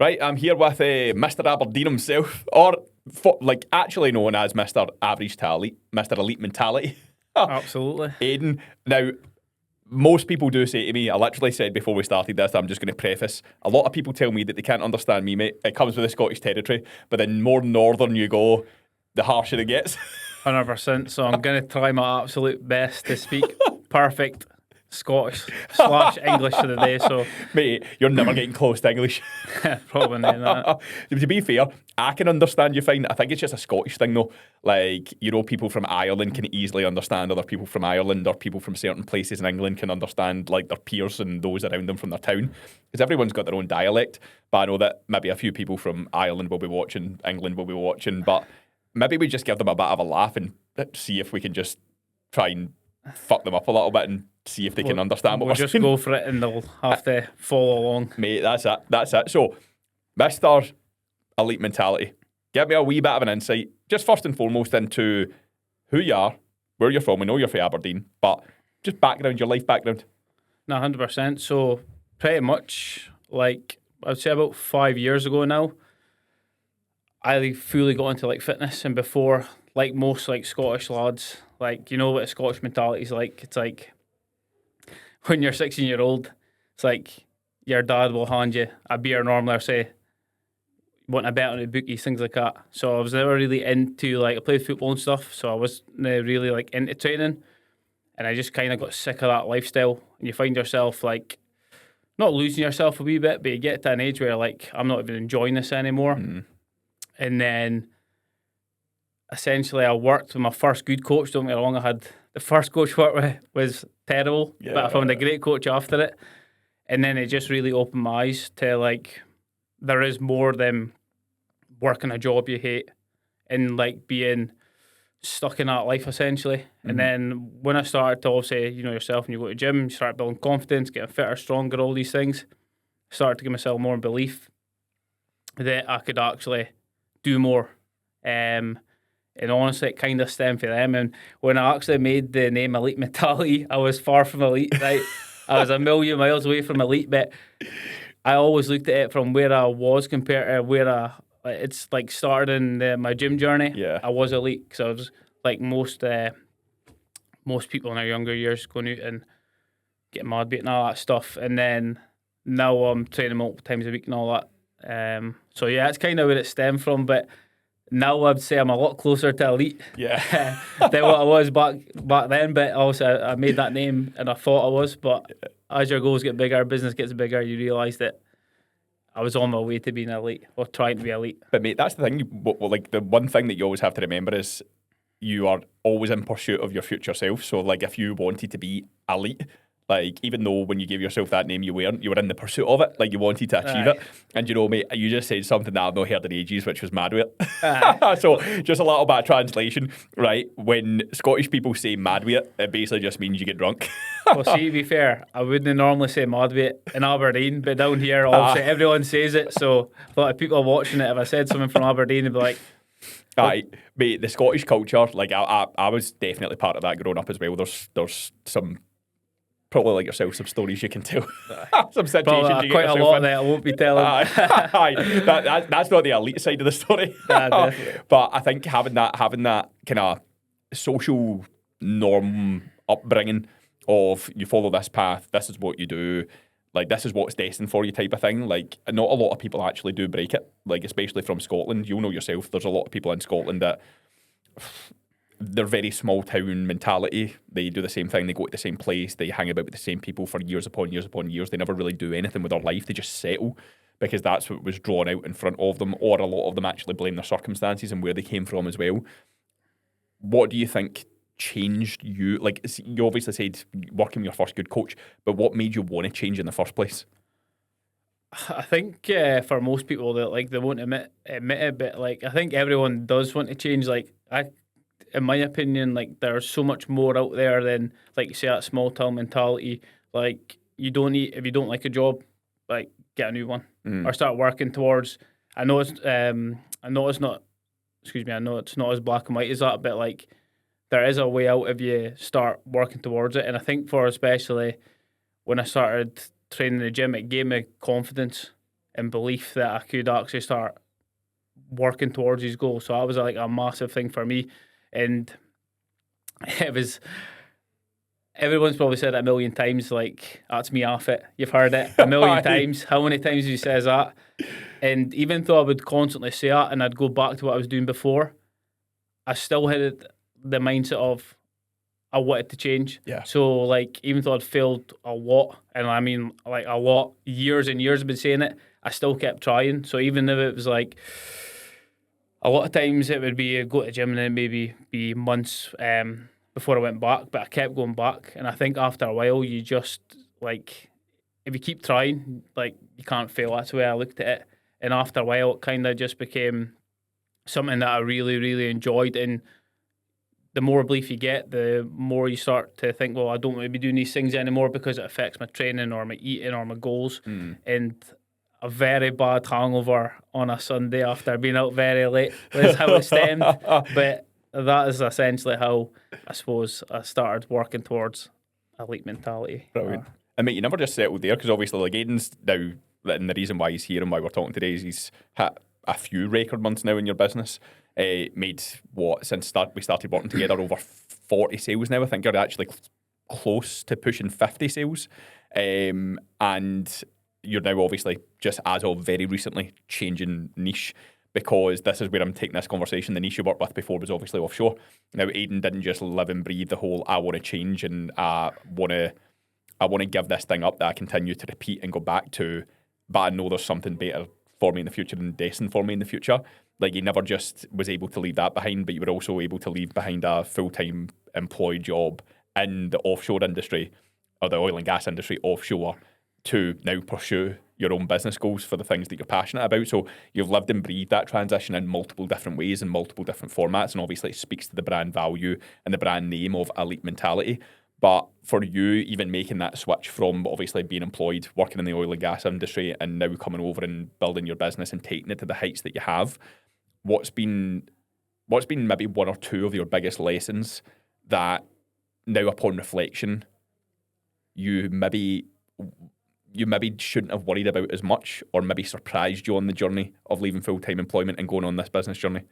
Right, I'm here with Mr. Aberdeen himself, or actually known as Mr. Average to Elite, Mr. Elite Mentality. Absolutely. Aidan. Now, most people do say to me, I literally said before we started this, I'm just going to preface, a lot of people tell me that they can't understand me, mate. It comes with the Scottish territory, but the more northern you go, the harsher it gets. 100%. So I'm going to try my absolute best to speak perfect Scottish/English for the day. So, Mate, you're never getting close to English. probably not. To be fair, I can understand you fine. I think it's just a Scottish thing though. Like, people from Ireland can easily understand other people from Ireland, or people from certain places in England can understand like their peers and those around them from their town. Because everyone's got their own dialect. But I know that maybe a few people from Ireland will be watching, England will be watching, but maybe we just give them a bit of a laugh and see if we can just try and fuck them up a little bit and see if they can understand what We'll we're just saying. go for it and they'll have to follow along. Mate, that's it. So, Mr. Elite Mentality, give me a wee bit of an insight, just first and foremost into who you are, where you're from. We know you're from Aberdeen, but just background, your life background. No, 100%. So pretty much, like, I'd say about 5 years ago now, I fully got into like fitness. And before, like most like Scottish lads, like, you know what a Scottish mentality is like. It's like when you're 16-year-old, it's like your dad will hand you a beer normally, or say want a bet on the bookies, things like that. So I was never really into, like, I played football and stuff, so I wasn't really like into training, and I just kind of got sick of that lifestyle. And you find yourself like not losing yourself a wee bit, but you get to an age where like, I'm not even enjoying this anymore. And then essentially I worked with my first good coach. Don't get me wrong, I had the first coach I worked with was terrible, but I found a great coach after it. And then it just really opened my eyes to like, there is more than working a job you hate and like being stuck in that life essentially. And then when I started to, obviously, you know yourself, when you go to the gym, you start building confidence, getting fitter, stronger, all these things, I started to give myself more belief that I could actually do more. And honestly, it kind of stemmed from them. And when I actually made the name Elite Mentality, I was far from elite, right? I was a million miles away from elite, but I always looked at it from where I was compared to where it's like started in my gym journey. Yeah. I was elite because I was like most people in their younger years going out and getting mad beat and all that stuff. And then now I'm training multiple times a week and all that. So yeah, that's kind of where it stemmed from. But now I'd say I'm a lot closer to elite Yeah. than what I was back then. But also I made that name and I thought I was. But as your goals get bigger, business gets bigger, you realise that I was on my way to being elite, or trying to be elite. But mate, that's the thing. Like, the one thing that you always have to remember is you are always in pursuit of your future self. So like, if you wanted to be elite, like, even though when you gave yourself that name you weren't, you were in the pursuit of it. Like, you wanted to achieve it. And you know, mate, you just said something that I've not heard in ages, which was mad with it. So just a little bit of translation, right? When Scottish people say mad with it, it basically just means you get drunk. Well, see, to be fair, I wouldn't normally say mad with it in Aberdeen, but down here, obviously, everyone says it. So a lot of people watching it, if I said something from Aberdeen, they'd be like, Aye, mate, the Scottish culture, like, I was definitely part of that growing up as well. There's some, probably like yourself, some stories you can tell. Some situations you quite get a lot that I won't be telling. Aye, that's not the elite side of the story. Definitely. But I think having that kind of social norm upbringing of, you follow this path, this is what you do, like, this is what's destined for you type of thing. Like, not a lot of people actually do break it, like, especially from Scotland. You'll know yourself, there's a lot of people in Scotland that they're very small town mentality. They do the same thing, they go to the same place, they hang about with the same people for years upon years upon years. They never really do anything with their life, they just settle because that's what was drawn out in front of them, or a lot of them actually blame their circumstances and where they came from as well. What do you think changed you? Like, you obviously said working with your first good coach, but what made you want to change in the first place? I think for most people, they won't admit it, but like, I think everyone does want to change. Like, in my opinion, like, there's so much more out there than, like you say, that small town mentality. Like, if you don't like a job, like, get a new one or start working towards. I know it's not as black and white as that, but like, there is a way out if you start working towards it. And I think for especially when I started training in the gym, it gave me confidence. and belief that I could actually start working towards his goal. So that was like a massive thing for me. And it was, everyone's probably said it a million times, like, that's me off it. You've heard it a million times. How many times have you said that? And even though I would constantly say that and I'd go back to what I was doing before, I still had the mindset of I wanted to change. Yeah. So, like, even though I'd failed a lot, and I mean, like, a lot, years and years I've been saying it, I still kept trying. So even if it was like, a lot of times it would be go to the gym and then maybe be months before I went back, but I kept going back. And I think after a while, you just, like, if you keep trying, like, you can't fail. That's the way I looked at it. And after a while, it kind of just became something that I really, really enjoyed. And the more belief you get, the more you start to think, well, I don't want to be doing these things anymore because it affects my training or my eating or my goals. And a very bad hangover on a Sunday after being out very late was how it stemmed. But that is essentially how, I suppose, I started working towards elite mentality. Brilliant. And mate, you never just settled there, because obviously, like, Aidan's now, and the reason why he's here and why we're talking today is he's hit a few record months now in your business. Made what, since we started working together, over 40 sales now. I think you're actually close to pushing 50 sales. And you're now obviously, just as of very recently, changing niche, because this is where I'm taking this conversation. The niche you worked with before was obviously offshore. Now, Aidan didn't just live and breathe the whole I want to change and I want to give this thing up that I continue to repeat and go back to, but I know there's something better for me in the future and destined for me in the future. Like, he never just was able to leave that behind, but you were also able to leave behind a full-time employed job in the offshore industry, or the oil and gas industry offshore, to now pursue your own business goals for the things that you're passionate about. So you've lived and breathed that transition in multiple different ways and multiple different formats, and obviously it speaks to the brand value and the brand name of elite mentality. But for you, even making that switch from obviously being employed, working in the oil and gas industry, and now coming over and building your business and taking it to the heights that you have, what's been maybe one or two of your biggest lessons that now, upon reflection, you maybe shouldn't have worried about as much, or maybe surprised you on the journey of leaving full-time employment and going on this business journey?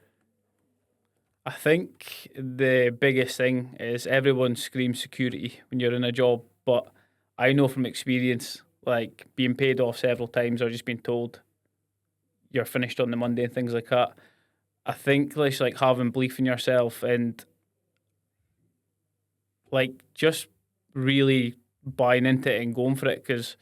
I think the biggest thing is everyone screams security when you're in a job, but I know from experience, like, being paid off several times or just being told you're finished on the Monday and things like that. I think it's like having belief in yourself and, like, just really buying into it and going for it, because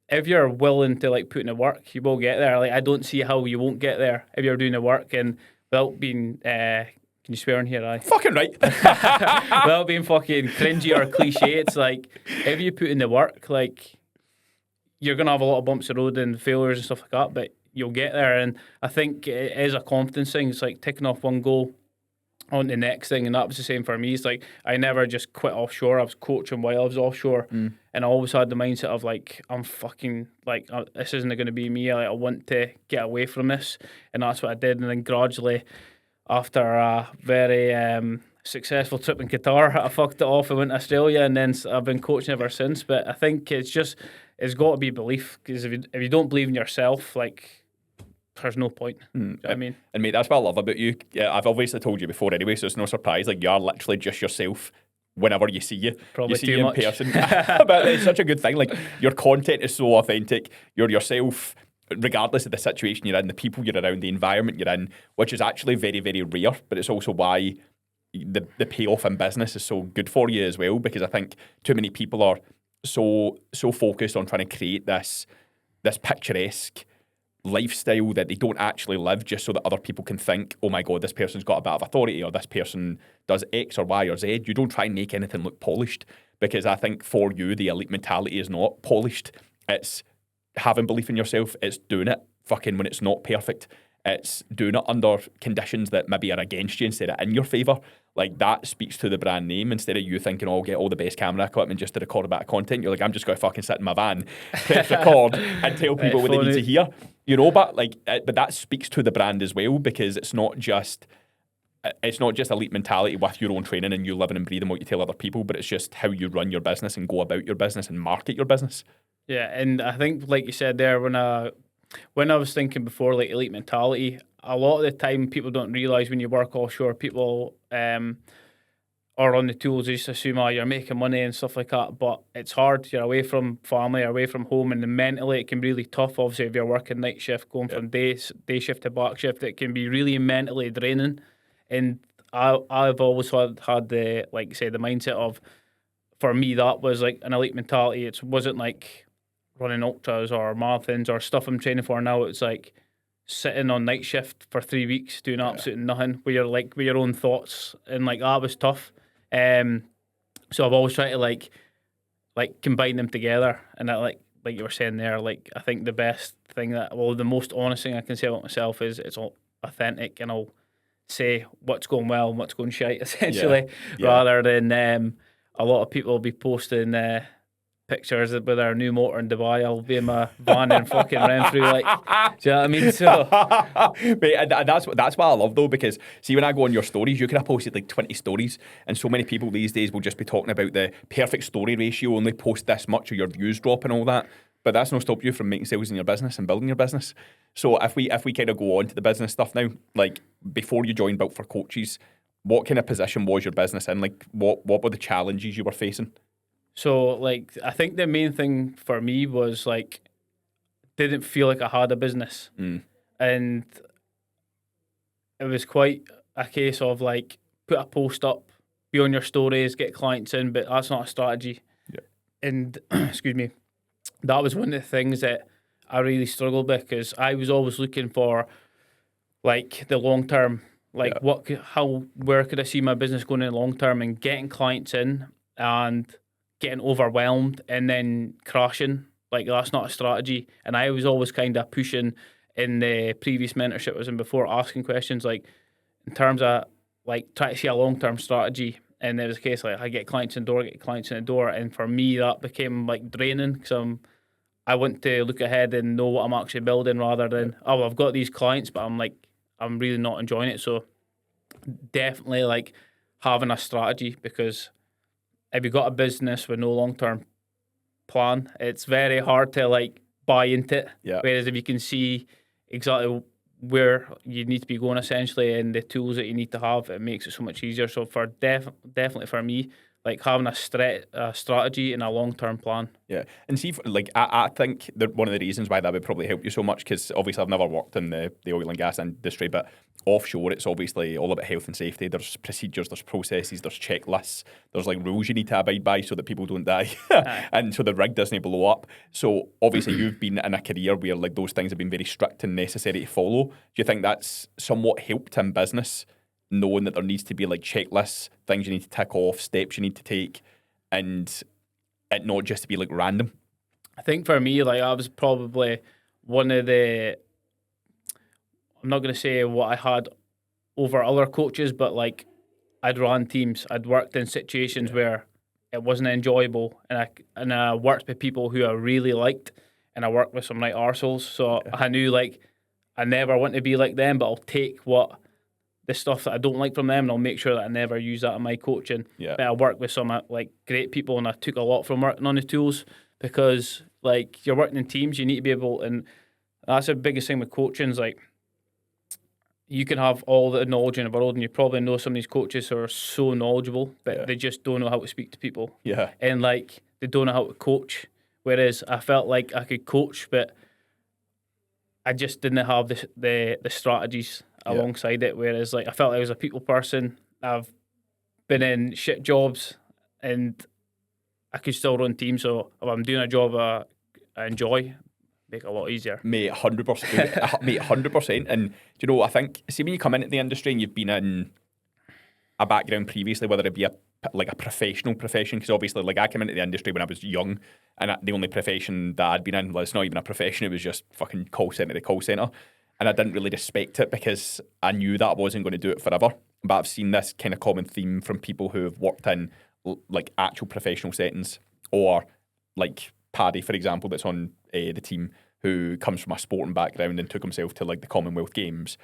if you're willing to, like, put in the work, you will get there. Like, I don't see how you won't get there if you're doing the work. And without being, can you swear in here? Fucking right. Without being fucking cringy or cliche, it's like, if you put in the work, like, you're going to have a lot of bumps in the road and failures and stuff like that, but you'll get there. And I think it is a confidence thing. It's like ticking off one goal on the next thing, and that was the same for me. It's like, I never just quit offshore. I was coaching while I was offshore, and I always had the mindset of, like, I'm fucking, like, this isn't going to be me. Like, I want to get away from this, and that's what I did. And then gradually, after a very successful trip in Qatar, I fucked it off and went to Australia, and then I've been coaching ever since. But I think it's got to be belief, because if you don't believe in yourself, like, there's no point. You know what I mean? And mate, that's what I love about you. Yeah, I've obviously told you before anyway, so it's no surprise. Like, you are literally just yourself whenever you see you. Probably you see too you much. in person. But it's such a good thing. Like, your content is so authentic. You're yourself, regardless of the situation you're in, the people you're around, the environment you're in, which is actually very, very rare. But it's also why the payoff in business is so good for you as well, because I think too many people are so focused on trying to create this picturesque lifestyle that they don't actually live, just so that other people can think, oh my God, this person's got a bit of authority, or this person does X or Y or Z. You don't try and make anything look polished, because I think for you, the elite mentality is not polished. It's having belief in yourself. It's doing it fucking when it's not perfect. It's doing it under conditions that maybe are against you instead of in your favour. Like, that speaks to the brand name. Instead of you thinking, oh, I'll get all the best camera equipment just to record a bit of content, you're like, I'm just going to fucking sit in my van, press record, and tell people what they need to hear. You know, but that speaks to the brand as well, because it's not just elite mentality with your own training and you living and breathing what you tell other people, but it's just how you run your business and go about your business and market your business. Yeah, and I think, like you said there, when I When I was thinking before, like elite mentality, a lot of the time people don't realise when you work offshore, people are on the tools, they just assume, oh, you're making money and stuff like that. But it's hard. You're away from family, away from home, and then mentally it can be really tough. Obviously, if you're working night shift, going from day shift to back shift, it can be really mentally draining. And I've always had the, like you say, the mindset of, for me, that was like an elite mentality. It wasn't like running ultras or marathons or stuff I'm training for now. It's like sitting on night shift for 3 weeks doing absolutely nothing, where you're like with your own thoughts, and like that was tough. So I've always tried to like combine them together, and that, like you were saying there, like I think the best thing the most honest thing I can say about myself is it's all authentic, and I'll say what's going well and what's going shite, essentially, rather than a lot of people will be posting pictures with our new motor in Dubai. I'll be in my van and fucking ran through, like, do you know what I mean? So, Mate, and that's what I love though, because see, when I go on your stories, you could have posted like 20 stories, and so many people these days will just be talking about the perfect story ratio, only post this much or your views drop and all that. But that's not stop you from making sales in your business and building your business. So if we kind of go on to the business stuff now, like before you joined Built for Coaches, what kind of position was your business in? Like what were the challenges you were facing? So, like, I think the main thing for me was, like, didn't feel like I had a business. And it was quite a case of, like, put a post up, be on your stories, get clients in, but that's not a strategy. And, excuse me, that was one of the things that I really struggled with, because I was always looking for, like, the long term, like, where could I see my business going in the long term, and getting clients in and getting overwhelmed and then crashing. Like, that's not a strategy. And I was always kind of pushing in the previous mentorship I was in before, asking questions like, in terms of like try to see a long-term strategy. And it was a case like I get clients in the door, and for me that became like draining, because I want to look ahead and know what I'm actually building, rather than I've got these clients but I'm really not enjoying it. So definitely like having a strategy, because if you've got a business with no long-term plan, it's very hard to like buy into it. Whereas if you can see exactly where you need to be going, essentially, and the tools that you need to have, it makes it so much easier. So for definitely for me, like having a strategy and a long-term plan. Yeah, and see, like I think that one of the reasons why that would probably help you so much, because obviously I've never worked in the oil and gas industry, but offshore it's obviously all about health and safety. There's procedures, there's processes, there's checklists, there's like rules you need to abide by so that people don't die, and so the rig doesn't blow up. So obviously you've been in a career where like those things have been very strict and necessary to follow. Do you think that's somewhat helped in business, knowing that there needs to be like checklists, things you need to tick off, steps you need to take, and it not just to be like random? I think for me, like I was probably one of the, I'm not going to say what I had over other coaches, but like I'd run teams, I'd worked in situations where it wasn't enjoyable, and I worked with people who I really liked, and I worked with some right arseholes. So I knew like I never want to be like them, but I'll take the stuff that I don't like from them, and I'll make sure that I never use that in my coaching. But I worked with some like great people, and I took a lot from working on the tools, because like you're working in teams, you need to be able, and that's the biggest thing with coaching is like you can have all the knowledge in the world, and you probably know some of these coaches who are so knowledgeable, but they just don't know how to speak to people. And like they don't know how to coach. Whereas I felt like I could coach, but I just didn't have the strategies alongside it. Whereas like I felt like I was a people person. I've been in shit jobs, and I could still run teams. So if I'm doing a job I enjoy, make it a lot easier. Mate, 100%. Mate, 100%. And you know, I think, see, when you come into the industry and you've been in a background previously, whether it be a professional profession, because obviously, like I came into the industry when I was young, and the only profession that I'd been in, well, it's not even a profession, it was just fucking call centre to call centre. And I didn't really respect it because I knew that I wasn't going to do it forever. But I've seen this kind of common theme from people who have worked in like actual professional settings, or like Paddy, for example, that's on the team, who comes from a sporting background and took himself to like the Commonwealth Games.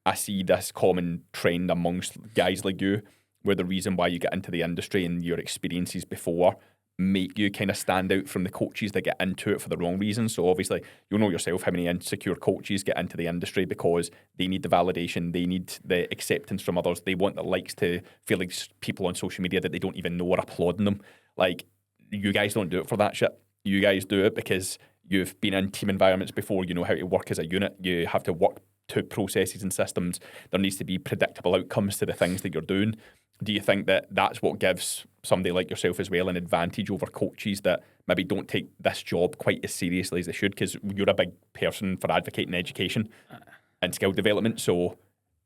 I see this common trend amongst guys like you, where the reason why you get into the industry and your experiences before make you kind of stand out from the coaches that get into it for the wrong reasons? So obviously, you'll know yourself how many insecure coaches get into the industry because they need the validation, they need the acceptance from others, they want the likes to feel like people on social media that they don't even know are applauding them. Like, you guys don't do it for that shit. You guys do it because you've been in team environments before, you know how to work as a unit, you have to work to processes and systems. There needs to be predictable outcomes to the things that you're doing. Do you think that that's what gives somebody like yourself as well an advantage over coaches that maybe don't take this job quite as seriously as they should? Because you're a big person for advocating education and skill development. So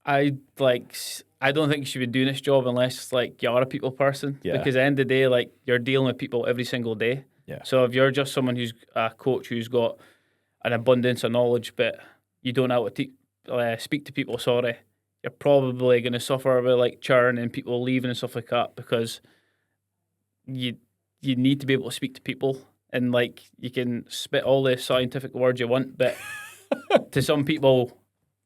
I don't think you should be doing this job unless like you're a people person. Yeah. Because at the end of the day, like you're dealing with people every single day. Yeah. So if you're just someone who's a coach who's got an abundance of knowledge, but you don't know how to speak to people, you're probably going to suffer with like churn and people leaving and stuff like that, because you need to be able to speak to people, and like you can spit all the scientific words you want, but to some people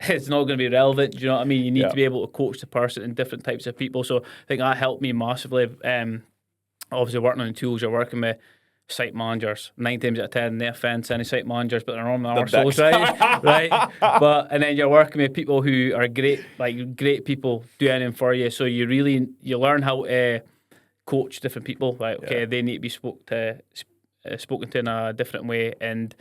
it's not going to be relevant. Do you know what I mean? You need to be able to coach the person and different types of people. So I think that helped me massively. Obviously working on the tools, you're working with site managers. 9 times out of 10, they offend any site managers, but they're on the arseholes, right? And then you're working with people who are great, like great people, do anything for you. So you learn how to coach different people. Like, okay, they need to be spoken to in a different way. And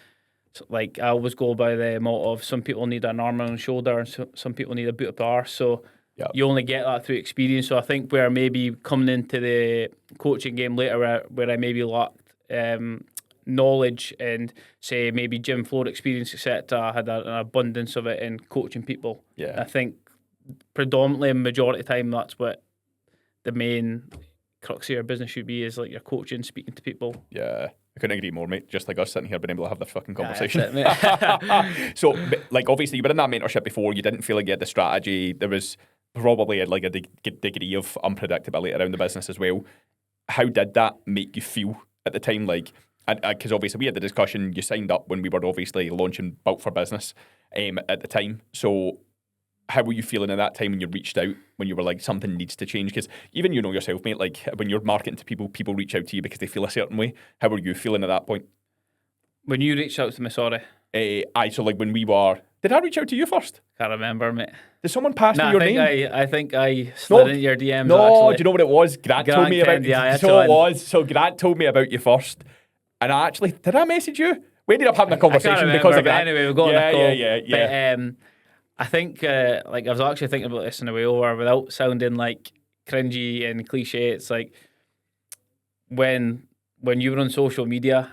so, like, I always go by the motto of some people need an arm and a shoulder, and some people need a boot up the arse. So you only get that through experience. So I think where maybe coming into the coaching game later, where I maybe lacked knowledge and say maybe gym floor experience, etc., I had an abundance of it in coaching people. I think predominantly majority of the time that's what the main crux of your business should be, is like your coaching, speaking to people. I couldn't agree more, mate. Just like us sitting here being able to have this fucking conversation. It, so, like, obviously, you were in that mentorship before. You didn't feel like you had the strategy. There was probably like a degree of unpredictability around the business as well. How did that make you feel at the time? Like, because obviously we had the discussion, you signed up when we were obviously launching Built for Business at the time. So how were you feeling at that time when you reached out, when you were like, something needs to change? Because even you know yourself, mate, like when you're marketing to people, people reach out to you because they feel a certain way. How were you feeling at that point? When you reached out to me, sorry. So like when we were... Did I reach out to you first? Can't remember, mate. Did someone pass me your name? I think I slid into your DMs, No, actually. do you know what it was? Grant told me about you. So it was. So Grant told me about you first. And I actually... Did I message you? We ended up having a conversation because of Grant. Anyway, we got on a call. Yeah. But, I think, like, I was actually thinking about this on the way over without sounding like cringy and cliche. It's like when you were on social media,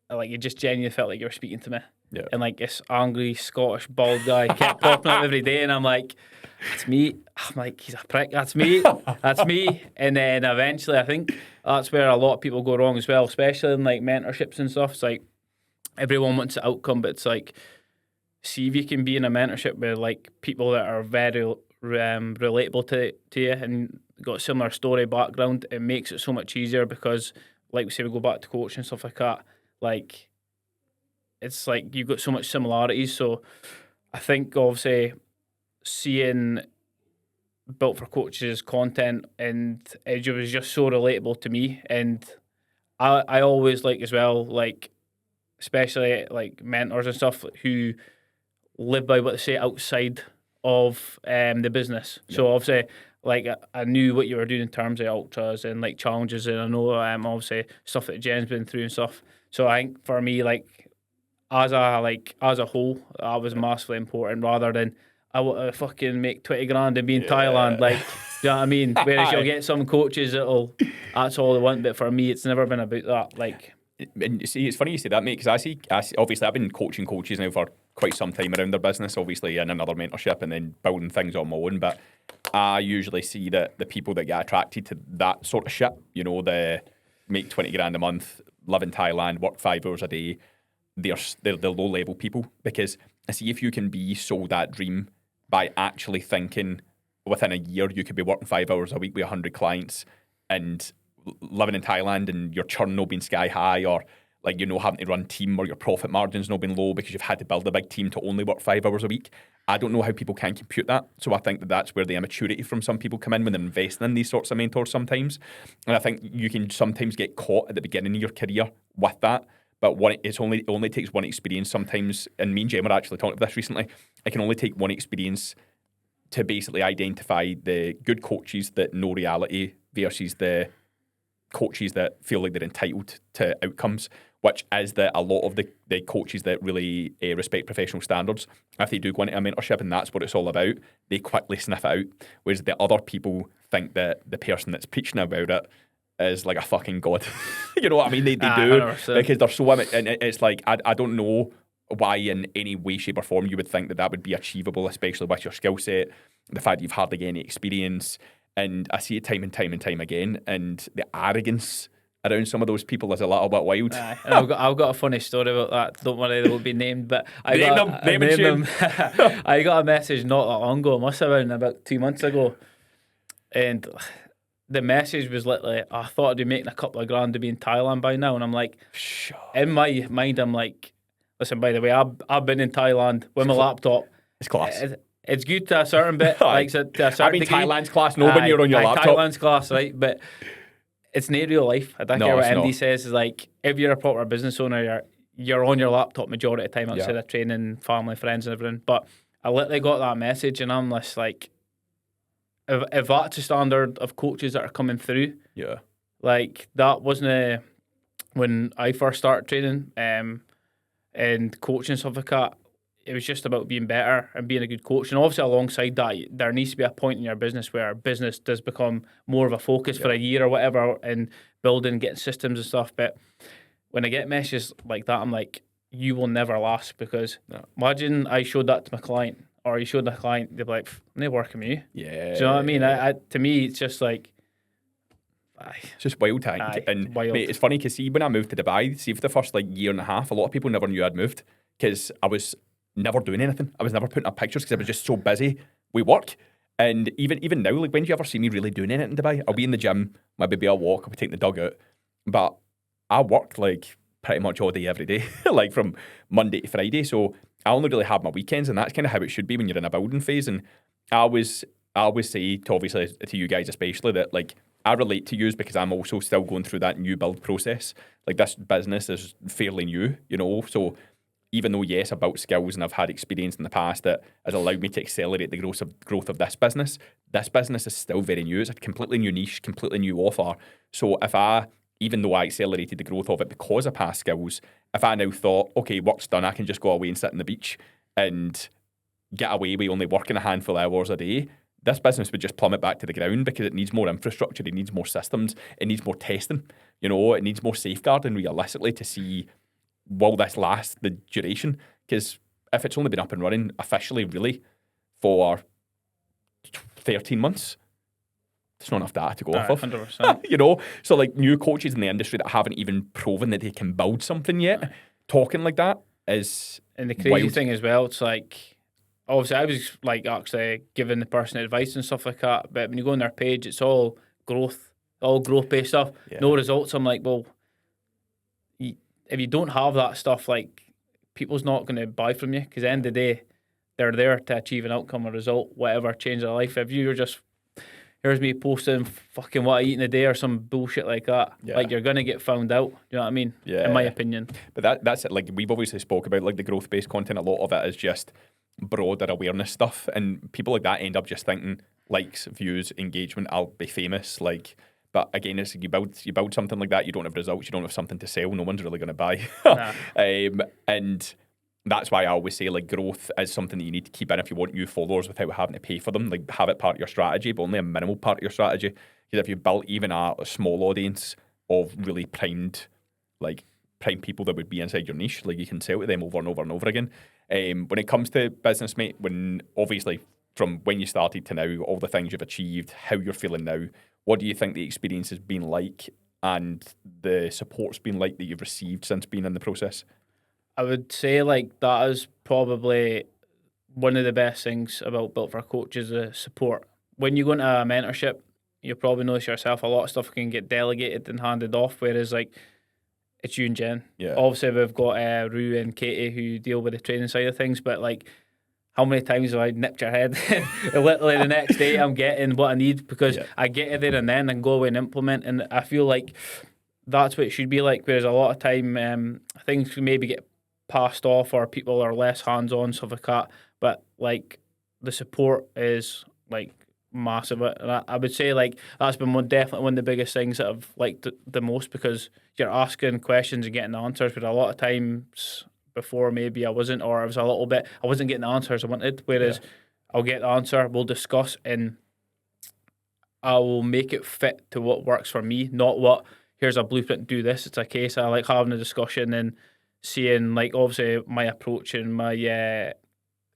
like you just genuinely felt like you were speaking to me. Yeah. And like this angry Scottish bald guy kept popping up every day, and I'm like, that's me. I'm like, he's a prick. That's me. That's me. And then eventually, I think that's where a lot of people go wrong as well, especially in like mentorships and stuff. It's like everyone wants the outcome, but it's like, see if you can be in a mentorship with like people that are very relatable to you and got a similar story background. It makes it so much easier because, like we say, we go back to coaching and stuff like that. Like, it's like you've got so much similarities. So I think obviously seeing Built for Coaches content, and it was just so relatable to me. And I always like as well, like especially like mentors and stuff who live by what they say outside of the business. Yeah. So obviously, like I knew what you were doing in terms of ultras and like challenges, and I know obviously stuff that Jen's been through and stuff. So I think for me, like as a whole, that was massively important, rather than I want to fucking make 20 grand and be in Thailand. Like, do you know what I mean? Whereas you'll get some coaches that's all they want, but for me, it's never been about that. Like, and you see, it's funny you say that, mate, because I see, obviously I've been coaching coaches now for quite some time around their business, obviously in another mentorship and then building things on my own, but I usually see that the people that get attracted to that sort of shit, you know, the make 20 grand a month, live in Thailand, work 5 hours a day, they're the low level people, because I see if you can be sold that dream by actually thinking within a year you could be working 5 hours a week with 100 clients and living in Thailand and your churn not being sky high, or like, having to run team, or your profit margin's not been low because you've had to build a big team to only work 5 hours a week. I don't know how people can compute that. So I think that's where the immaturity from some people come in when they're investing in these sorts of mentors sometimes. And I think you can sometimes get caught at the beginning of your career with that. But it only takes one experience sometimes. And me and Jem were actually talking about this recently. It can only take one experience to basically identify the good coaches that know reality versus the coaches that feel like they're entitled to outcomes, which is that a lot of the coaches that really respect professional standards, if they do go into a mentorship and that's what it's all about, they quickly sniff it out. Whereas the other people think that the person that's preaching about it is like a fucking god. You know what I mean? They do, 100%. because they're so, and it's like, I don't know why in any way, shape or form you would think that would be achievable, especially with your skill set, the fact that you've hardly got any experience. And I see it time and time and time again, and the arrogance around some of those people is a little bit wild. And I've got a funny story about that. Don't worry, they won't be named. But I Name got them. I got a message not that long ago. It must have been about 2 months ago, and the message was literally, I thought I'd be making a couple of grand to be in Thailand by now, and I'm like, in my mind, I'm like, listen. By the way, I've been in Thailand with my laptop. It's class. It's good to a certain bit, like to a certain I mean, degree. Thailand's class, no, when you're on your laptop. Thailand's class, right? But it's not real life. I don't care what MD says. Is like, if you're a proper business owner, you're on your laptop majority of the time outside of training, family, friends, and everything. But I literally got that message, and I'm just like, if that's the standard of coaches that are coming through, like that wasn't when I first started training and coaching and stuff like that. It was just about being better and being a good coach. And obviously alongside that, there needs to be a point in your business where business does become more of a focus for a year or whatever, and building, getting systems and stuff. But when I get messages like that, I'm like, you will never last, because imagine I showed that to my client, or you showed the client, they'd be like, I'm not working with you. Yeah. Do you know what I mean? To me, it's just like, it's just wild time. And wild. Mate, it's funny because see, when I moved to Dubai, see, for the first year and a half, a lot of people never knew I'd moved because I was never doing anything. I was never putting up pictures because I was just so busy with work. And even now, like, when do you ever see me really doing anything in Dubai? I'll be in the gym, maybe be a walk, I'll be taking the dog out. But I work like pretty much all day, every day, like from Monday to Friday. So I only really have my weekends, and that's kind of how it should be when you're in a building phase. And I always say to, obviously, to you guys especially, that like, I relate to you because I'm also still going through that new build process. Like, this business is fairly new, so even though, yes, I've built skills and I've had experience in the past that has allowed me to accelerate the growth of this business is still very new. It's a completely new niche, completely new offer. So even though I accelerated the growth of it because of past skills, if I now thought, okay, work's done, I can just go away and sit on the beach and get away with only working a handful of hours a day, this business would just plummet back to the ground because it needs more infrastructure, it needs more systems, it needs more testing, it needs more safeguarding realistically to see, will this last the duration? Because if it's only been up and running officially, really, for 13 months, it's not enough data to go off of. 100%. So like, new coaches in the industry that haven't even proven that they can build something yet, talking like that is And the crazy thing as well, it's like, obviously I was like actually giving the person advice and stuff like that, but when you go on their page, it's all growth based stuff, no results. I'm like, well, if you don't have that stuff, like, people's not going to buy from you, because at the end of the day, they're there to achieve an outcome, a result, whatever, change their life. If you're just, here's me posting fucking what I eat in a day or some bullshit like that, like, you're going to get found out. You know what I mean? In my opinion. But that's it. Like, we've obviously spoke about, like, the growth-based content. A lot of it is just broader awareness stuff, and people like that end up just thinking likes, views, engagement, I'll be famous, like. But again, it's you build something like that, you don't have results, you don't have something to sell, no one's really going to buy. And that's why I always say, like, growth is something that you need to keep in if you want new followers without having to pay for them. Like, have it part of your strategy, but only a minimal part of your strategy. Because if you built even a small audience of really primed people that would be inside your niche, like, you can sell to them over and over and over again. When it comes to business, mate, when obviously from when you started to now, all the things you've achieved, how you're feeling now, what do you think the experience has been like and the support's been like that you've received since being in the process? I would say, like, that is probably one of the best things about Built for Coaches, the support. When you go into a mentorship, you'll probably notice yourself, a lot of stuff can get delegated and handed off, whereas, like, it's you and Jen. Yeah. Obviously, we've got Rue and Katie who deal with the training side of things, but like, how many times have I nipped your head? Literally the next day, I'm getting what I need because I get it there and then and go away and implement. And I feel like that's what it should be like. Whereas a lot of time, things can maybe get passed off or people are less hands-on, stuff like that. But like the support is like massive. And I would say like that's been definitely one of the biggest things that I've liked the most because you're asking questions and getting answers. But a lot of times before maybe I wasn't, or I wasn't getting the answers I wanted. Whereas I'll get the answer, we'll discuss, and I will make it fit to what works for me, not what here's a blueprint, do this. It's a case I like having a discussion and seeing like obviously my approach and my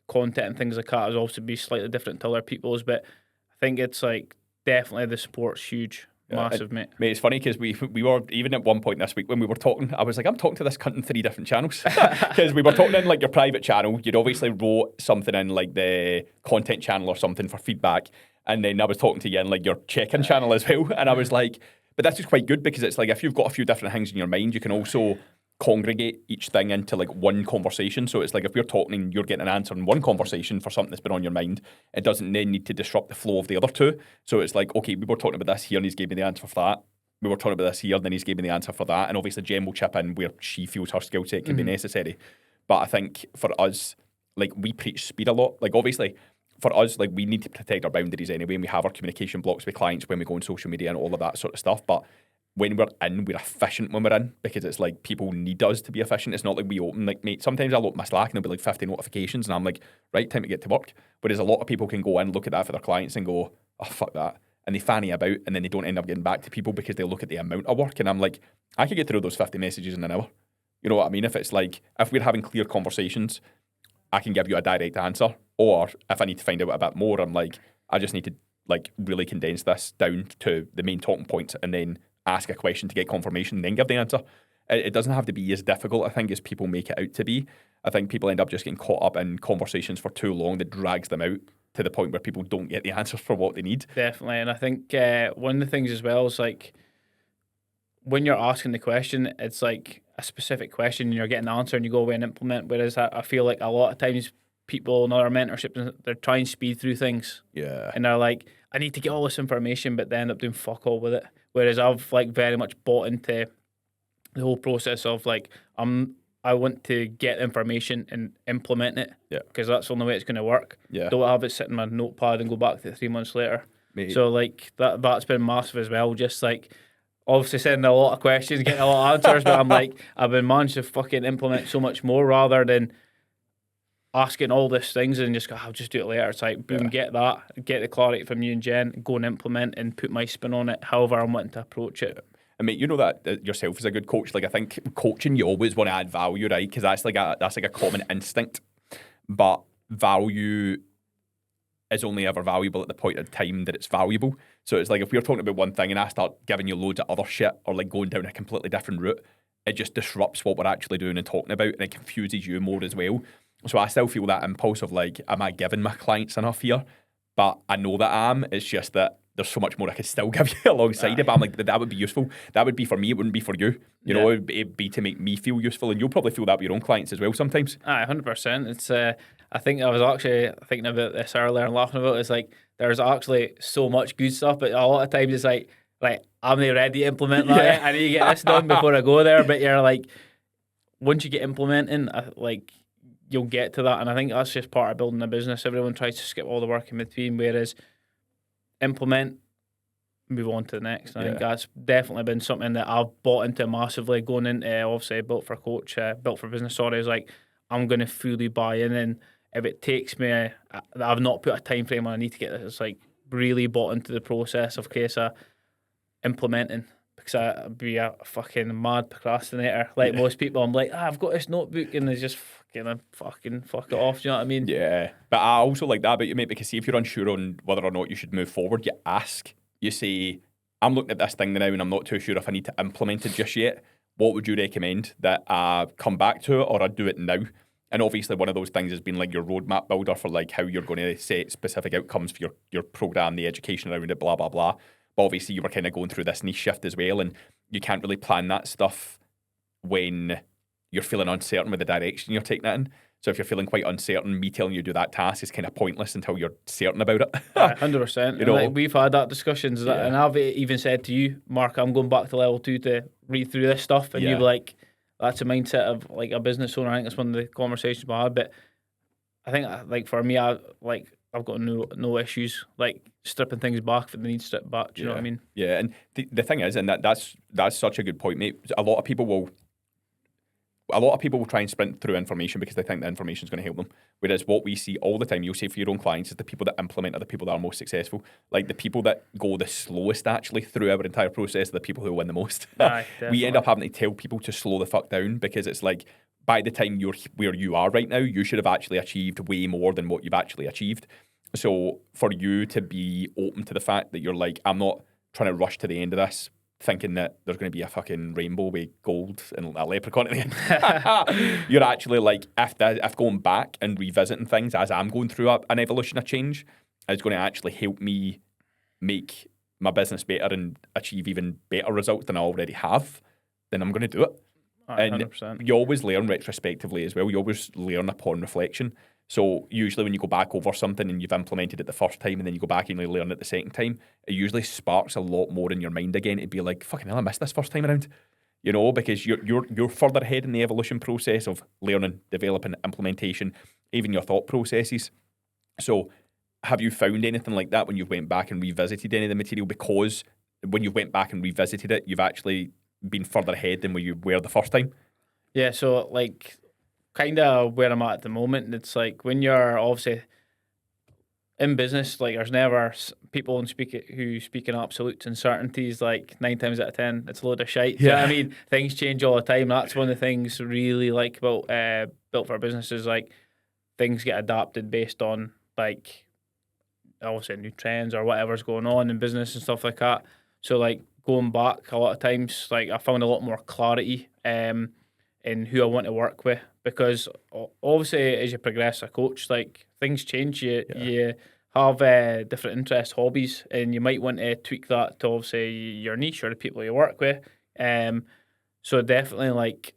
content and things like that is obviously be slightly different to other people's, but I think it's like definitely the support's huge. Massive, mate. Mate, it's funny because we were, even at one point this week when we were talking, I was like, I'm talking to this cunt in 3 different channels. Because we were talking in like your private channel. You'd obviously wrote something in like the content channel or something for feedback. And then I was talking to you in like your check-in channel as well. And I was like, but this is quite good because it's like if you've got a few different things in your mind, you can also congregate each thing into like one conversation. So it's like if we're talking and you're getting an answer in one conversation for something that's been on your mind, it doesn't then need to disrupt the flow of the other two. So it's like, okay, we were talking about this here and he's gave me the answer for that. We were talking about this here and then he's gave me the answer for that. And obviously Jen will chip in where she feels her skill set can be necessary. But I think for us, like we preach speed a lot. Like obviously for us, like we need to protect our boundaries anyway, and we have our communication blocks with clients when we go on social media and all of that sort of stuff. But when we're in, we're efficient when we're in because it's like people need us to be efficient. It's not like we open, like, mate, sometimes I'll open my Slack and there'll be like 50 notifications and I'm like, right, time to get to work. Whereas a lot of people can go in, look at that for their clients and go, oh, fuck that. And they fanny about and then they don't end up getting back to people because they look at the amount of work. And I'm like, I could get through those 50 messages in an hour. You know what I mean? If it's like, if we're having clear conversations, I can give you a direct answer. Or if I need to find out a bit more, I'm like, I just need to like really condense this down to the main talking points and then ask a question to get confirmation and then give the answer. It doesn't have to be as difficult, I think, as people make it out to be. I think people end up just getting caught up in conversations for too long that drags them out to the point where people don't get the answers for what they need. Definitely. And I think one of the things as well is like when you're asking the question, it's like a specific question and you're getting an answer and you go away and implement. Whereas I feel like a lot of times people in other mentorship, they're trying to speed through things. Yeah. And they're like, I need to get all this information, but they end up doing fuck all with it. Whereas I've like very much bought into the whole process of like, I want to get information and implement it. Yeah. Because that's the only way it's going to work. Yeah. Don't have it sit in my notepad and go back to it 3 months later. Mate. So like that's been massive as well. Just like obviously sending a lot of questions, getting a lot of answers, but I'm like, I've been managed to fucking implement so much more rather than asking all these things and just go, I'll just do it later. It's like, boom, get that, get the clarity from you and Jen, go and implement and put my spin on it, however I'm wanting to approach it. I mean, you know that yourself as a good coach. Like, I think coaching, you always want to add value, right? Because that's like a common instinct. But value is only ever valuable at the point of time that it's valuable. So it's like if we're talking about one thing and I start giving you loads of other shit or like going down a completely different route, it just disrupts what we're actually doing and talking about, and it confuses you more as well. So I still feel that impulse of like, am I giving my clients enough here? But I know that I am. It's just that there's so much more I could still give you alongside it. But I'm like, that would be useful. That would be for me. It wouldn't be for you. You know, it'd be to make me feel useful. And you'll probably feel that with your own clients as well sometimes. 100%. It's I think I was actually thinking about this earlier and laughing about it. It's like there's actually so much good stuff, but a lot of times it's like I'm not ready to implement that yet. I need to get this done before I go there. But you're like, once you get implementing, like you'll get to that. And I think that's just part of building a business. Everyone tries to skip all the work in between, whereas implement, move on to the next. I think that's definitely been something that I've bought into massively going into, obviously, Built for Business, is like, I'm going to fully buy in. And if it takes me, I've not put a time frame on I need to get this, it's like really bought into the process of case of implementing. Because I'd be a fucking mad procrastinator. Like most people, I'm like, I've got this notebook, and they just fucking fuck it off. Do you know what I mean? Yeah. But I also like that about you, mate, because see, if you're unsure on whether or not you should move forward, you ask. You say, I'm looking at this thing now and I'm not too sure if I need to implement it just yet. What would you recommend that I come back to it or I do it now? And obviously one of those things has been like your roadmap builder for like how you're going to set specific outcomes for your program, the education around it, blah, blah, blah. But obviously you were kind of going through this niche shift as well, and you can't really plan that stuff when you're feeling uncertain with the direction you're taking it in. So if you're feeling quite uncertain, me telling you to do that task is kind of pointless until you're certain about it. 100%. You know? Like, we've had that discussions, Yeah. and I've even said to you, Mark, I'm going back to level 2 to read through this stuff, and Yeah. you'd be like, that's a mindset of like a business owner. I think that's one of the conversations we had. But I think like for me, I've got no issues like stripping things back if they need stripped back. Do you know what I mean? Yeah, and the thing is, and that's such a good point, mate. A lot of people will try and sprint through information because they think the information is going to help them. Whereas what we see all the time, you'll see for your own clients, is the people that implement are the people that are most successful. Like the people that go the slowest actually through our entire process are the people who win the most. Aye, We end up having to tell people to slow the fuck down because it's like, by the time you're where you are right now, you should have actually achieved way more than what you've actually achieved. So for you to be open to the fact that you're like, I'm not trying to rush to the end of this thinking that there's going to be a fucking rainbow with gold and a leprechaun at the end. You're actually like, if going back and revisiting things as I'm going through an evolution of change is going to actually help me make my business better and achieve even better results than I already have, then I'm going to do it. 100%. And you always learn retrospectively as well. You always learn upon reflection. So usually when you go back over something and you've implemented it the first time and then you go back and you learn it the second time, it usually sparks a lot more in your mind again to be like, fucking hell, I missed this first time around. You know, because you're further ahead in the evolution process of learning, developing, implementation, even your thought processes. So have you found anything like that when you've went back and revisited any of the material? Because when you went back and revisited it, you've actually been further ahead than where you were the first time? Yeah, so like kind of where I'm at the moment, it's like when you're obviously in business, like there's never people who speak in absolutes and certainties. Like 9 times out of 10, it's a load of shite. Yeah, I mean, things change all the time. That's one of the things really like about Built for Business is like things get adapted based on like obviously new trends or whatever's going on in business and stuff like that. So like going back a lot of times, like I found a lot more clarity in who I want to work with, because obviously as you progress as a coach, like things change. You have different interests, hobbies, and you might want to tweak that to obviously your niche or the people you work with. So definitely like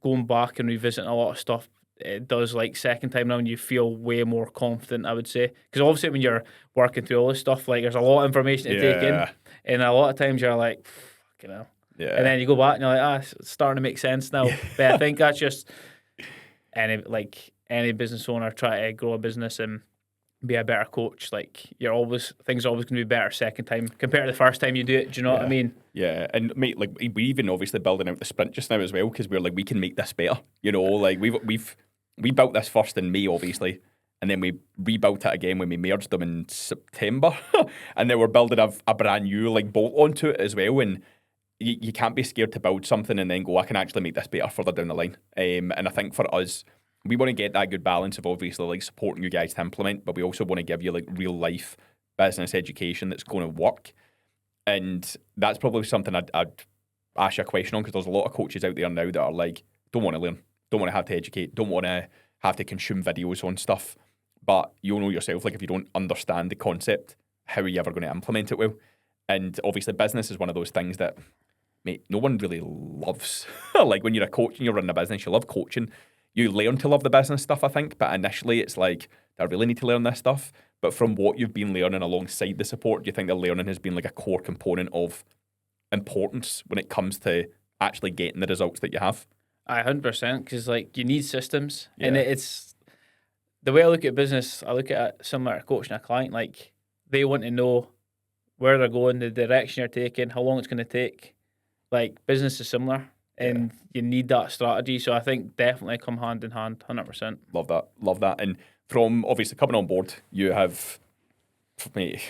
going back and revisiting a lot of stuff, it does like second time round you feel way more confident, I would say, because obviously when you're working through all this stuff, like there's a lot of information to take in, and a lot of times you're like, fucking hell. Yeah. And then you go back and you're like, it's starting to make sense now. But I think that's just any business owner try to grow a business and be a better coach. Like things are always going to be better second time compared to the first time you do it. Do you know what I mean? Yeah. And mate, like we even obviously building out the sprint just now as well, because we're like, we can make this better. You know, like we built this first in May, obviously. And then we rebuilt it again when we merged them in September. And then we're building a brand new like bolt onto it as well. And you can't be scared to build something and then go, I can actually make this better further down the line. And I think for us, we want to get that good balance of obviously like supporting you guys to implement, but we also want to give you like real life business education that's going to work. And that's probably something I'd ask you a question on, because there's a lot of coaches out there now that are like, don't want to learn, don't want to have to educate, don't want to have to consume videos on stuff. But you'll know yourself, like if you don't understand the concept, how are you ever going to implement it well? And obviously business is one of those things that, mate, no one really loves. Like when you're a coach and you're running a business, you love coaching. You learn to love the business stuff, I think. But initially it's like, I really need to learn this stuff. But from what you've been learning alongside the support, do you think the learning has been like a core component of importance when it comes to actually getting the results that you have? 100%, because like you need systems. And it's the way I look at business, I look at it similar to coaching a client. Like they want to know where they're going, the direction you're taking, how long it's going to take. Like business is similar, and you need that strategy. So I think definitely come hand in hand, 100%. Love that. And from obviously coming on board, you have, mate,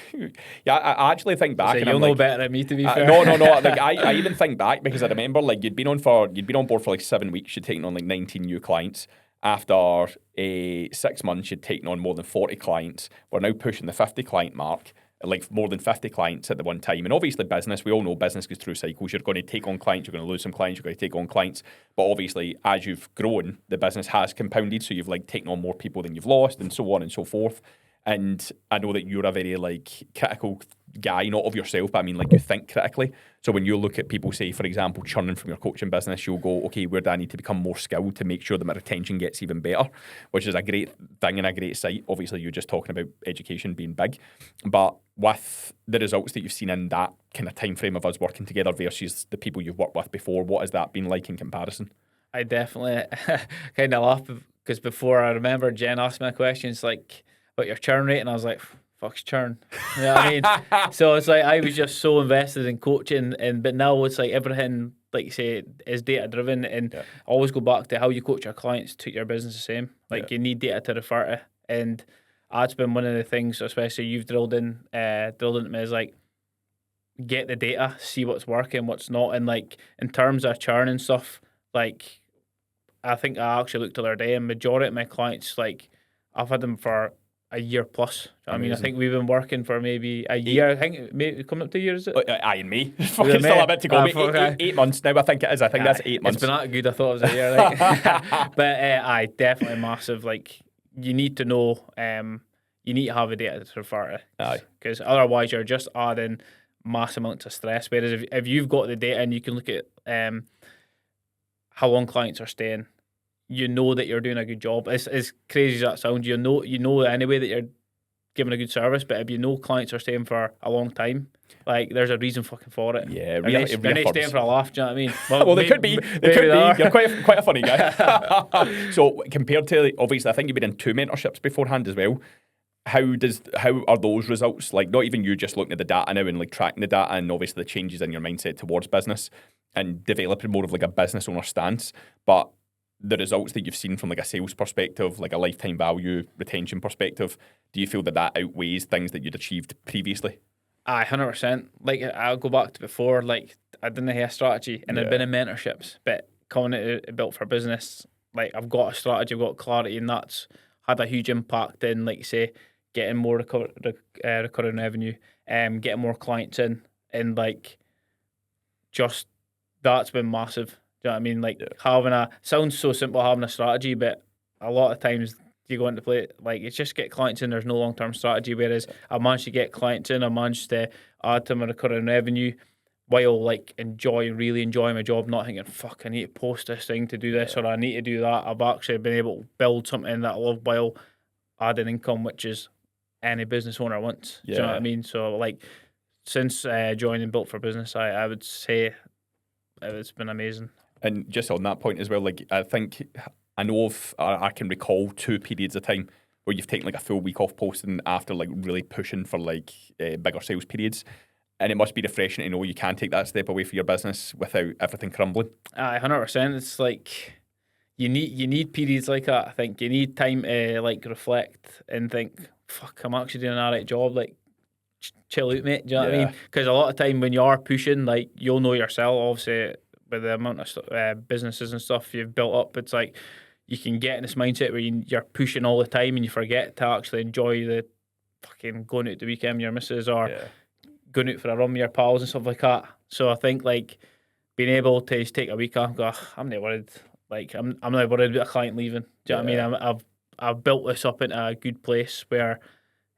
I actually think back. So and you'll I'm know like, better than me, to be fair. No. Like I even think back, because I remember like you'd been on board for like 7 weeks. You'd taken on like 19 new clients. After 6 months, you'd taken on more than 40 clients. We're now pushing the 50 client mark. Like more than 50 clients at the one time. And obviously business, we all know business goes through cycles. You're going to take on clients, you're going to lose some clients, you're going to take on clients. But obviously as you've grown, the business has compounded. So you've like taken on more people than you've lost, and so on and so forth. And I know that you're a very like critical guy, not of yourself, but I mean like you think critically. So when you look at people, say for example, churning from your coaching business, you'll go, okay, where do I need to become more skilled to make sure that my retention gets even better, which is a great thing and a great sight. Obviously you're just talking about education being big, but with the results that you've seen in that kind of time frame of us working together versus the people you've worked with before, what has that been like in comparison? I definitely kind of laugh because before I remember Jen asked me a question, it's like about your churn rate, and I was like, fuck's churn. You know what I mean? So it's like I was just so invested in coaching, but now it's like everything, like you say, is data driven, and always go back to how you coach your clients to your business the same. Like you need data to refer to, and that's been one of the things, especially you've drilled into me, is like get the data, see what's working, what's not, and like in terms of churn and stuff, like. I think I actually looked the other day, and majority of my clients, like, I've had them for a year plus. I mean, I think we've been working for maybe a year. I think maybe coming up to a year, is it? Aye, and me. Fucking still a bit to go. 8 months now, I think it is. I think that's 8 months. It's been that good. I thought it was a year. Like. But aye, definitely massive. Like, you need to know, you need to have a data to refer to. Aye. Because otherwise you're just adding mass amounts of stress. Whereas if you've got the data and you can look at how long clients are staying, you know that you're doing a good job. As crazy as that sounds, you know anyway that you're giving a good service. But if you know clients are staying for a long time, like there's a reason fucking for it. Yeah, they're not staying for a laugh. Do you know what I mean? Well, they could be. They could be. You're quite a funny guy. So compared to, obviously, I think you've been in 2 mentorships beforehand as well. How are those results? Like, not even you just looking at the data now and like tracking the data, and obviously the changes in your mindset towards business and developing more of like a business owner stance, but the results that you've seen from like a sales perspective, like a lifetime value retention perspective, do you feel that outweighs things that you'd achieved previously? 100%. Like, I'll go back to before, like I didn't have a strategy and I'd been in mentorships, but coming into Built for Business, like I've got a strategy, I've got clarity, and that's had a huge impact in, like say, getting more recurring revenue, getting more clients in, and like just that's been massive. Do you know what I mean? Like having sounds so simple, having a strategy, but a lot of times you go into play, like it's just get clients in, there's no long-term strategy, whereas I managed to get clients in, I managed to add to my recurring revenue while like really enjoying my job, not thinking, fuck, I need to post this thing to do this or I need to do that. I've actually been able to build something that I love while adding income, which is any business owner wants. Do you know what I mean? So like since joining Built for Business, I would say it's been amazing. And just on that point as well, like I can recall 2 periods of time where you've taken like a full week off posting after like really pushing for like bigger sales periods, and it must be refreshing to know you can take that step away for your business without everything crumbling. 100%. It's like you need periods like that. I think you need time to like reflect and think, fuck, I'm actually doing an alright job. Like chill out, mate. Do you know what I mean? Because a lot of time when you are pushing, like you'll know yourself, obviously, with the amount of businesses and stuff you've built up, it's like you can get in this mindset where you're pushing all the time and you forget to actually enjoy the fucking going out to the weekend with your missus or going out for a run with your pals and stuff like that. So I think like being able to just take a week off and go, I'm not worried. Like I'm not worried about a client leaving. Do you know what I mean? I've built this up into a good place where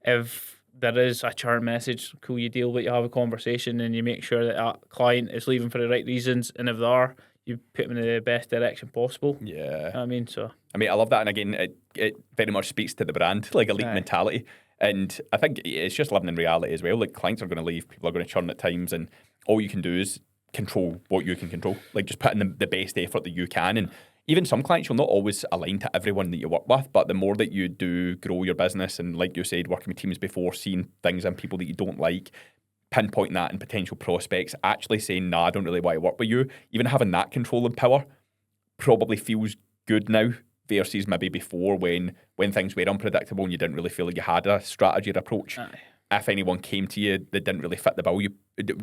if there is a churn message, cool, you deal with it, you have a conversation and you make sure that client is leaving for the right reasons, and if they are, you put them in the best direction possible. Yeah. You know what I mean? So I love that, and again, it very much speaks to the brand, like elite mentality. And I think it's just living in reality as well. Like clients are going to leave, people are going to churn at times, and all you can do is control what you can control. Like just put in the best effort that you can. And even some clients, you'll not always align to everyone that you work with, but the more that you do grow your business, and like you said, working with teams before, seeing things in people that you don't like, pinpointing that in potential prospects, actually saying, nah, I don't really want to work with you, even having that control and power probably feels good now versus maybe before when things were unpredictable and you didn't really feel like you had a strategy or approach. If anyone came to you that didn't really fit the bill,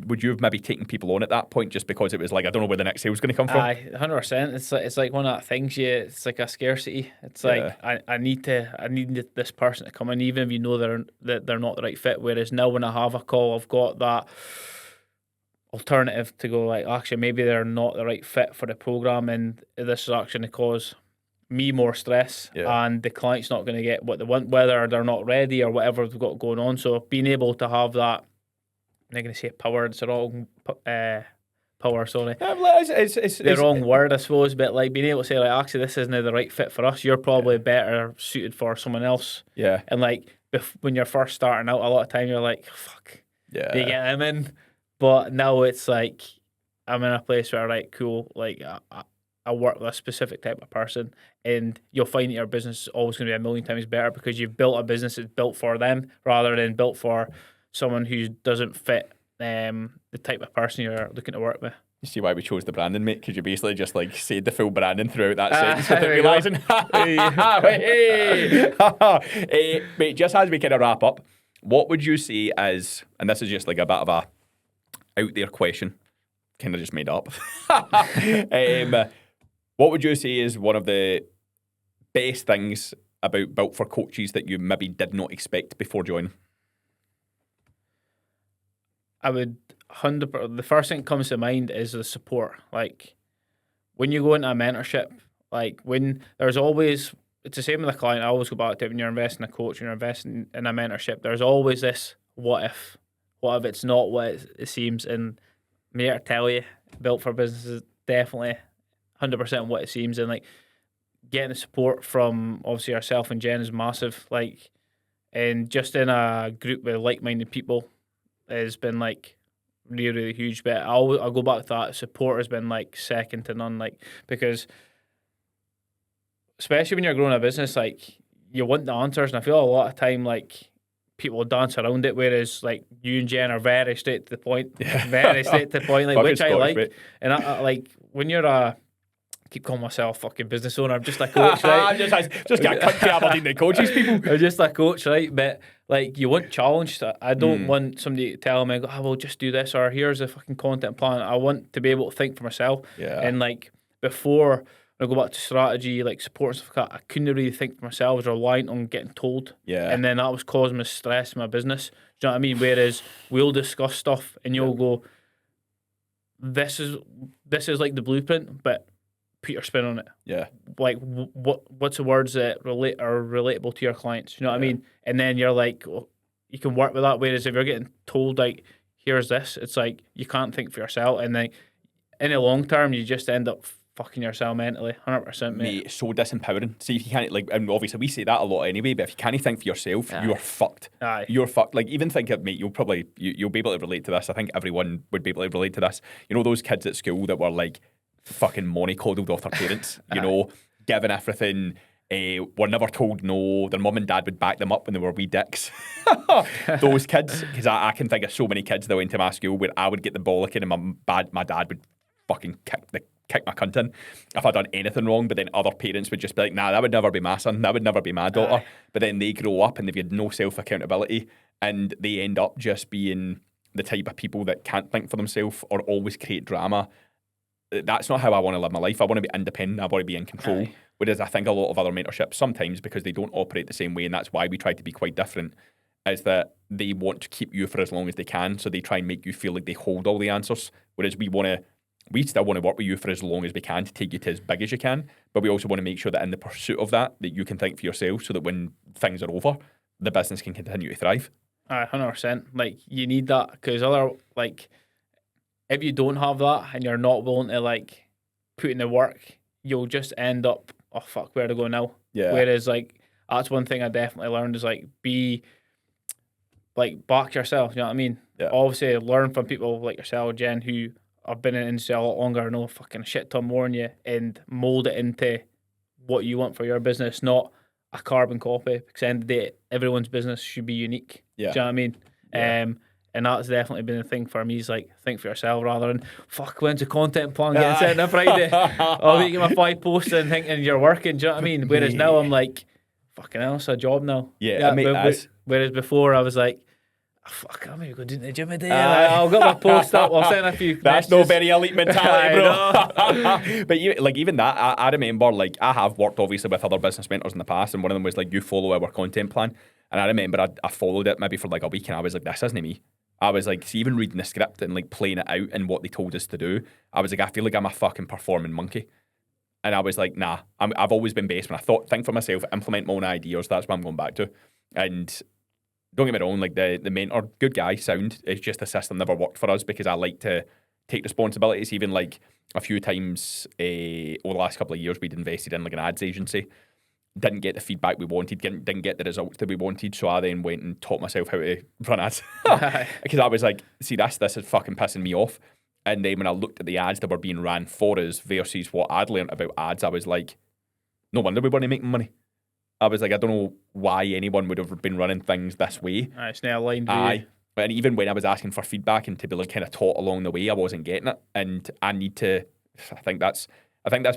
would you have maybe taken people on at that point just because it was like, I don't know where the next sale was going to come from? 100%. It's like one of the things. It's like a scarcity. It's like I need this person to come in, even if you know they're not the right fit. Whereas now when I have a call, I've got that alternative to go like, actually maybe they're not the right fit for the program, and this is actually going to cause me more stress, and the client's not going to get what they want, whether they're not ready or whatever they've got going on. So being able to have that I'm not going to say power. It's the wrong power. Sorry, It's the wrong word, I suppose. But like being able to say, like, actually, this isn't the right fit for us. You're probably better suited for someone else. Yeah. And like when you're first starting out, a lot of time you're like, fuck, Yeah. they get him in. But now it's like I'm in a place where, right, cool, like I work with a specific type of person, and you'll find that your business is always going to be a million times better because you've built a business that's built for them rather than built for someone who doesn't fit the type of person you're looking to work with. You see why we chose the branding, mate? Because you basically just like said the full branding throughout that sentence without realising. Mate, just as we kind of wrap up, what would you say is, and this is just like a bit of a out there question, kind of just made up. What would you say is one of the best things about Built for Coaches that you maybe did not expect before joining? I would the first thing that comes to mind is the support. Like when you go into a mentorship, like when there's always, it's the same with the client. I always go back to it when you're investing in a coach, when you're investing in a mentorship, there's always this what if it's not what it seems. And I'm here to tell you, Built for Business is definitely 100% what it seems. And like getting the support from obviously yourself and Jen is massive. Like, and just in a group with like-minded people has been like really, really huge. But I'll go back to that. Support has been like second to none. Like, because especially when you're growing a business, like you want the answers, and I feel a lot of time like people dance around it, whereas like you and Jen are very straight to the point, very straight to the point, like which I like. Mate. And I like when you're I keep calling myself fucking business owner. I'm just a coach, right? just get a country Aberdeen that coaches people. I'm just a coach, right? But like you want challenge. I don't want somebody to tell me, "Oh, well, just do this," or "Here's a fucking content plan." I want to be able to think for myself. Yeah. And like before, when I go back to strategy, like support and stuff like that, I couldn't really think for myself. I was reliant on getting told. Yeah. And then that was causing me stress in my business. Do you know what I mean? Whereas we'll discuss stuff and you'll go, this is like the blueprint, but put your spin on it. Yeah. Like what's the words that are relatable to your clients? You know what I mean? And then you're like, well, you can work with that. Whereas if you're getting told like, here's this, it's like you can't think for yourself. And then in the long term, you just end up fucking yourself mentally, 100%, mate. So disempowering. See, if you can't, like, and obviously we say that a lot anyway, but if you can't think for yourself, you're fucked. Aye. You're fucked. Like, even think of, mate, you'll be able to relate to this. I think everyone would be able to relate to this. You know, those kids at school that were like fucking mollycoddled off their parents, you know, given everything, were never told no, their mum and dad would back them up when they were wee dicks. Those kids, because I can think of so many kids that went to my school where I would get the bollocking and my dad would fucking kick my cunt in if I'd done anything wrong, but then other parents would just be like, nah, that would never be my son, that would never be my daughter. But then they grow up and they've had no self-accountability and they end up just being the type of people that can't think for themselves or always create drama. That's not how I want to live my life. I want to be independent, I want to be in control. Aye. Whereas I think a lot of other mentorships, sometimes because they don't operate the same way, and that's why we try to be quite different, is that they want to keep you for as long as they can, so they try and make you feel like they hold all the answers, whereas we still want to work with you for as long as we can to take you to as big as you can, but we also want to make sure that in the pursuit of that you can think for yourself so that when things are over, the business can continue to thrive. 100%. Like, you need that, because if you don't have that and you're not willing to like put in the work, you'll just end up, oh fuck, where to go now? Yeah. Whereas like that's one thing I definitely learned is like back yourself. You know what I mean? Yeah. Obviously, learn from people like yourself, Jen, who have been in the industry a lot longer, know fucking shit ton more than you, and mold it into what you want for your business, not a carbon copy. Because at the end of the day, everyone's business should be unique. Yeah. Do you know what I mean? Yeah. And that's definitely been the thing for me, is like, think for yourself rather than, fuck, when's the content plan getting sent on Friday? I'll be getting my 5 posts and thinking you're working, do you know what I mean? Whereas now I'm like, fucking hell, it's a job now. Yeah, whereas before I was like, oh, fuck, I'm going to go down to the gym a day. I'll get my post up, I'll send a few That's messages. no very elite mentality, bro. But even that, I remember, like, I have worked obviously with other business mentors in the past, and one of them was like, you follow our content plan. And I remember I followed it maybe for like a week, and I was like, this isn't me. I was like, see, even reading the script and like playing it out and what they told us to do, I was like, I feel like I'm a fucking performing monkey. And I was like, nah, I've always been based when I think for myself, implement my own ideas. That's what I'm going back to. And don't get me wrong, like the mentor, good guy, sound. It's just a system never worked for us because I like to take responsibilities. Even like a few times over the last couple of years, we'd invested in like an ads agency. Didn't get the feedback we wanted, didn't get the results that we wanted. So I then went and taught myself how to run ads because I was like, see, this is fucking pissing me off. And then when I looked at the ads that were being ran for us versus what I'd learned about ads, I was like, no wonder we weren't making money. I was like, I don't know why anyone would have been running things this way. It's now aligned with you. And even when I was asking for feedback and to be like kind of taught along the way, I wasn't getting it. And I think that's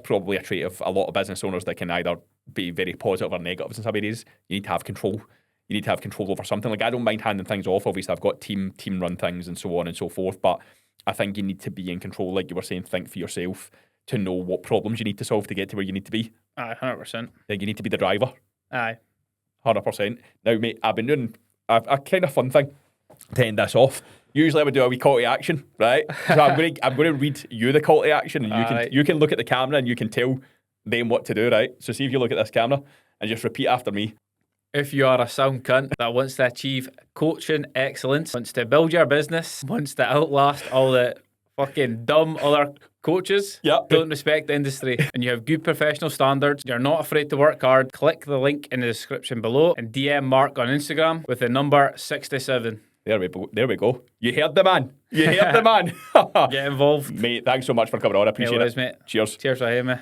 probably a trait of a lot of business owners that can either be very positive or negative in some areas. You need to have control. You need to have control over something. Like, I don't mind handing things off. Obviously, I've got team run things and so on and so forth. But I think you need to be in control, like you were saying, think for yourself to know what problems you need to solve to get to where you need to be. 100%. Like, you need to be the driver. 100%. Now, mate, I've been doing a kind of fun thing to end this off. Usually I would do a wee call to action, right? So I'm going to read you the call to action, and you can look at the camera and you can tell them what to do, right? So see if you look at this camera and just repeat after me. If you are a sound cunt that wants to achieve coaching excellence, wants to build your business, wants to outlast all the fucking dumb other coaches, don't respect the industry, and you have good professional standards, you're not afraid to work hard, click the link in the description below and DM Mark on Instagram with the number 67. There we go. You heard the man. You heard the man. Get involved. Mate, thanks so much for coming on. I appreciate it. Mate. Cheers. Cheers for having me.